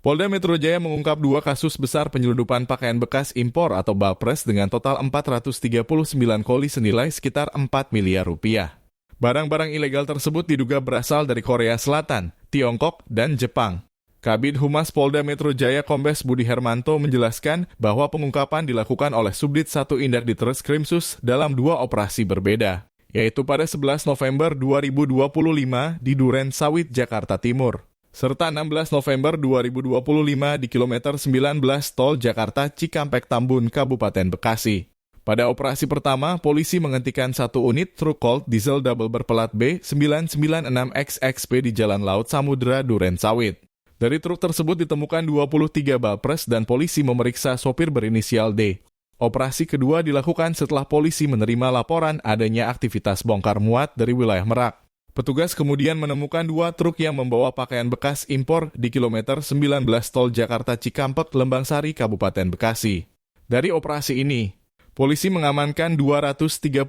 Polda Metro Jaya mengungkap 2 kasus besar penyelundupan pakaian bekas impor atau balpres dengan total 439 koli senilai sekitar 4 miliar rupiah. Barang-barang ilegal tersebut diduga berasal dari Korea Selatan, Tiongkok, dan Jepang. Kabid Humas Polda Metro Jaya Kombes Budi Hermanto menjelaskan bahwa pengungkapan dilakukan oleh Subdit 1 Indak Ditreskrimsus dalam 2 operasi berbeda, yaitu pada 11 November 2025 di Duren Sawit, Jakarta Timur, serta 16 November 2025 di kilometer 19 Tol Jakarta Cikampek Tambun, Kabupaten Bekasi. Pada operasi pertama, polisi menghentikan 1 unit truk Colt diesel double berpelat B996XXP di Jalan Laut Samudra, Duren Sawit. Dari truk tersebut ditemukan 23 balpres dan polisi memeriksa sopir berinisial D. Operasi kedua dilakukan setelah polisi menerima laporan adanya aktivitas bongkar muat dari wilayah Merak. Petugas kemudian menemukan 2 truk yang membawa pakaian bekas impor di kilometer 19 Tol Jakarta Cikampek, Lembang Sari, Kabupaten Bekasi. Dari operasi ini, polisi mengamankan 232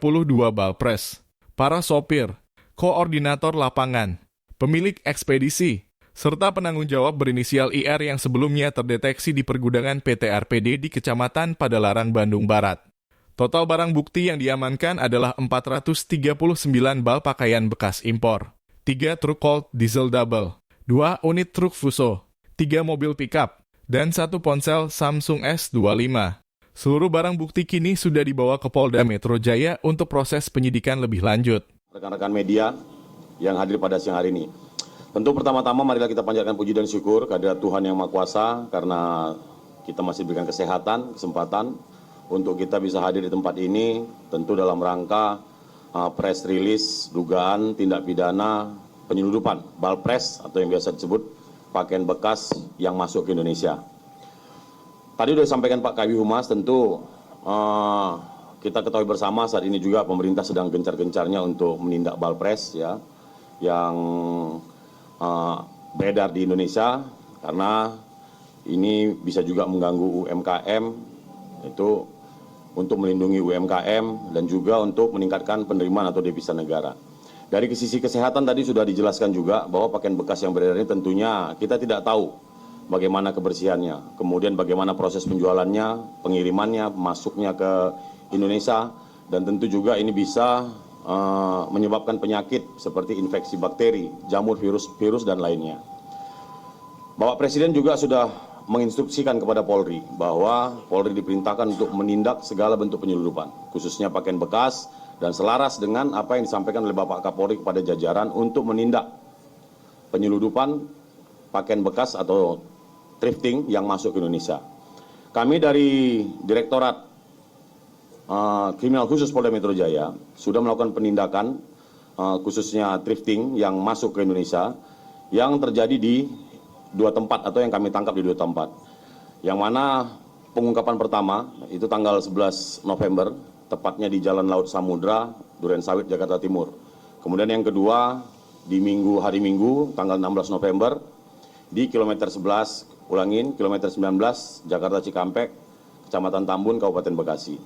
balpres, para sopir, koordinator lapangan, pemilik ekspedisi, serta penanggung jawab berinisial IR yang sebelumnya terdeteksi di pergudangan PT RPD di Kecamatan Padalarang, Bandung Barat. Total barang bukti yang diamankan adalah 439 bal pakaian bekas impor, 3 truk Colt diesel double, 2 unit truk Fuso, 3 mobil pickup, dan 1 ponsel Samsung S25. Seluruh barang bukti kini sudah dibawa ke Polda Metro Jaya untuk proses penyidikan lebih lanjut. Rekan-rekan media yang hadir pada siang hari ini. Tentu pertama-tama marilah kita panjatkan puji dan syukur kehadirat Tuhan Yang Maha Kuasa karena kita masih diberikan kesehatan, kesempatan untuk kita bisa hadir di tempat ini, tentu dalam rangka press release dugaan tindak pidana penyelundupan balpres atau yang biasa disebut pakaian bekas yang masuk ke Indonesia. Tadi sudah disampaikan Pak Kabid Humas, tentu kita ketahui bersama saat ini juga pemerintah sedang gencar-gencarnya untuk menindak balpres ya, yang beredar di Indonesia, karena ini bisa juga mengganggu UMKM, itu untuk melindungi UMKM dan juga untuk meningkatkan penerimaan atau devisa negara. Dari sisi kesehatan tadi sudah dijelaskan juga bahwa pakaian bekas yang beredar ini tentunya kita tidak tahu bagaimana kebersihannya, kemudian bagaimana proses penjualannya, pengirimannya, masuknya ke Indonesia, dan tentu juga ini bisa menyebabkan penyakit seperti infeksi bakteri, jamur, virus dan lainnya. Bapak Presiden juga sudah menginstruksikan kepada Polri bahwa Polri diperintahkan untuk menindak segala bentuk penyelundupan, khususnya pakaian bekas, dan selaras dengan apa yang disampaikan oleh Bapak Kapolri kepada jajaran untuk menindak penyelundupan pakaian bekas atau thrifting yang masuk ke Indonesia. Kami dari Direktorat Kriminal Khusus Polda Metro Jaya sudah melakukan penindakan khususnya thrifting yang masuk ke Indonesia yang terjadi di 2 tempat atau yang kami tangkap di 2 tempat. Yang mana pengungkapan pertama itu tanggal 11 November, tepatnya di Jalan Laut Samudra, Duren Sawit, Jakarta Timur. Kemudian yang kedua di hari Minggu, tanggal 16 November, di kilometer 11, kilometer 19, Jakarta Cikampek, Kecamatan Tambun, Kabupaten Bekasi.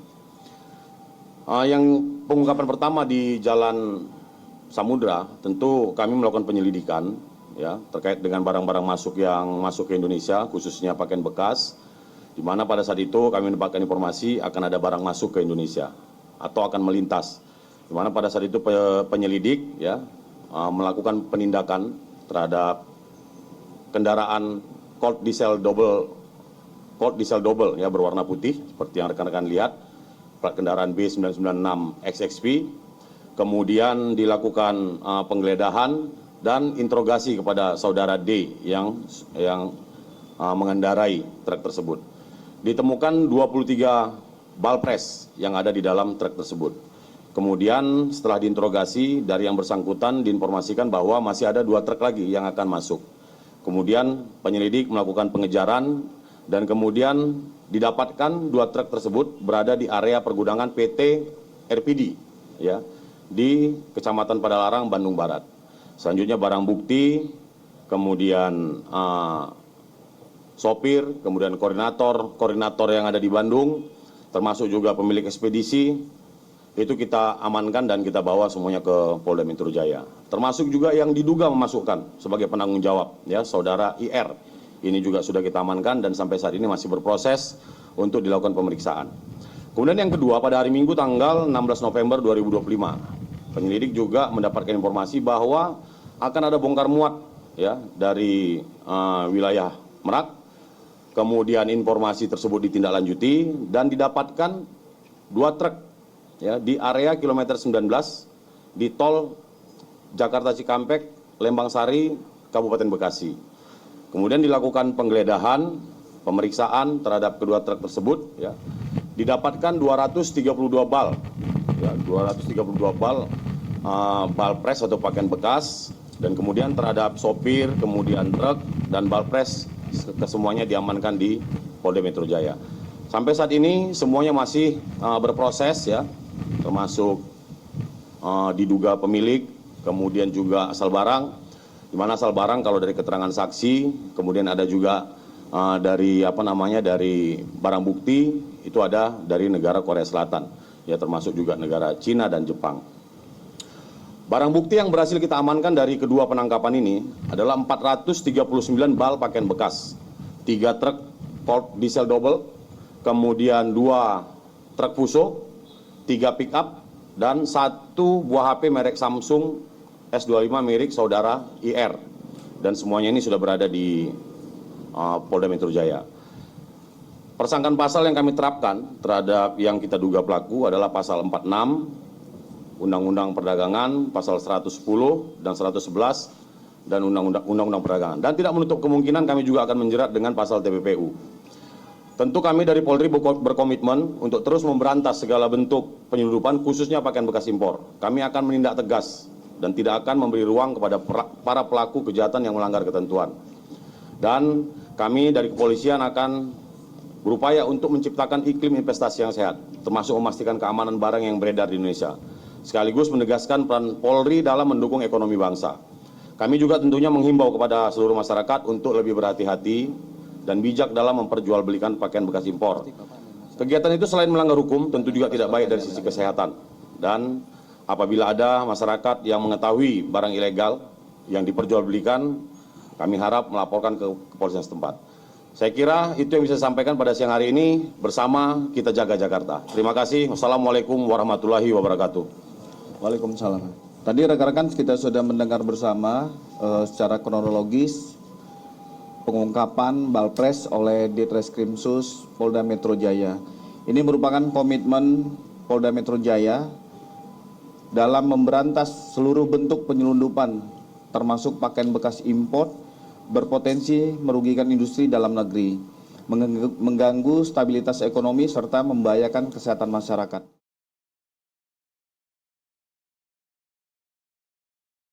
Yang pengungkapan pertama di Jalan Samudra, tentu kami melakukan penyelidikan ya, terkait dengan barang-barang yang masuk ke Indonesia, khususnya pakaian bekas, di mana pada saat itu kami mendapatkan informasi akan ada barang masuk ke Indonesia atau akan melintas. Di mana pada saat itu penyelidik ya melakukan penindakan terhadap kendaraan Colt diesel double ya, berwarna putih seperti yang rekan-rekan lihat, plat kendaraan B996XXP. Kemudian dilakukan penggeledahan dan interogasi kepada saudara D yang mengendarai truk tersebut. Ditemukan 23 balpres yang ada di dalam truk tersebut. Kemudian setelah diinterogasi dari yang bersangkutan diinformasikan bahwa masih ada 2 truk lagi yang akan masuk. Kemudian penyelidik melakukan pengejaran dan kemudian didapatkan 2 truk tersebut berada di area pergudangan PT RPD ya, di Kecamatan Padalarang, Bandung Barat. Selanjutnya barang bukti, kemudian sopir, kemudian koordinator yang ada di Bandung, termasuk juga pemilik ekspedisi, itu kita amankan dan kita bawa semuanya ke Polda Metro Jaya. Termasuk juga yang diduga memasukkan sebagai penanggung jawab, ya, saudara IR, ini juga sudah kita amankan dan sampai saat ini masih berproses untuk dilakukan pemeriksaan. Kemudian yang kedua, pada hari Minggu tanggal 16 November 2025, penyelidik juga mendapatkan informasi bahwa akan ada bongkar muat ya dari wilayah Merak. Kemudian informasi tersebut ditindaklanjuti dan didapatkan 2 truk ya di area kilometer 19 di tol Jakarta Cikampek, Lembang Sari, Kabupaten Bekasi. Kemudian dilakukan penggeledahan, pemeriksaan terhadap kedua truk tersebut ya. Didapatkan 232 bal. Ya, 232 bal bal pres atau pakaian bekas, dan kemudian terhadap sopir, kemudian truk dan bal pres kesemuanya diamankan di Polda Metro Jaya. Sampai saat ini semuanya masih berproses ya, termasuk diduga pemilik, kemudian juga asal barang, di mana asal barang kalau dari keterangan saksi, kemudian ada juga dari dari barang bukti itu ada dari negara Korea Selatan, ya termasuk juga negara Cina dan Jepang. Barang bukti yang berhasil kita amankan dari kedua penangkapan ini adalah 439 bal pakaian bekas, 3 truk Ford diesel double, kemudian 2 truk Fuso, 3 pick up, dan 1 buah HP merek Samsung S25 milik saudara IR. Dan semuanya ini sudah berada di Polda Metro Jaya. Persangkaan pasal yang kami terapkan terhadap yang kita duga pelaku adalah pasal 46 Undang-Undang Perdagangan, pasal 110 dan 111 dan Undang-Undang Perdagangan. Dan tidak menutup kemungkinan kami juga akan menjerat dengan pasal TPPU. Tentu kami dari Polri berkomitmen untuk terus memberantas segala bentuk penyeludupan, khususnya pakaian bekas impor. Kami akan menindak tegas dan tidak akan memberi ruang kepada para pelaku kejahatan yang melanggar ketentuan. Dan kami dari kepolisian akan berupaya untuk menciptakan iklim investasi yang sehat, termasuk memastikan keamanan barang yang beredar di Indonesia, sekaligus menegaskan peran Polri dalam mendukung ekonomi bangsa. Kami juga tentunya menghimbau kepada seluruh masyarakat untuk lebih berhati-hati dan bijak dalam memperjualbelikan pakaian bekas impor. Kegiatan itu selain melanggar hukum, tentu juga tidak baik dari sisi kesehatan. Dan apabila ada masyarakat yang mengetahui barang ilegal yang diperjualbelikan, kami harap melaporkan ke kepolisian setempat. Saya kira itu yang bisa saya sampaikan pada siang hari ini. Bersama kita jaga Jakarta. Terima kasih. Wassalamualaikum warahmatullahi wabarakatuh. Waalaikumsalam. Tadi rekan-rekan kita sudah mendengar bersama secara kronologis pengungkapan Balpres oleh Ditreskrimsus Polda Metro Jaya. Ini merupakan komitmen Polda Metro Jaya dalam memberantas seluruh bentuk penyelundupan, termasuk pakaian bekas impor, berpotensi merugikan industri dalam negeri, mengganggu stabilitas ekonomi serta membahayakan kesehatan masyarakat.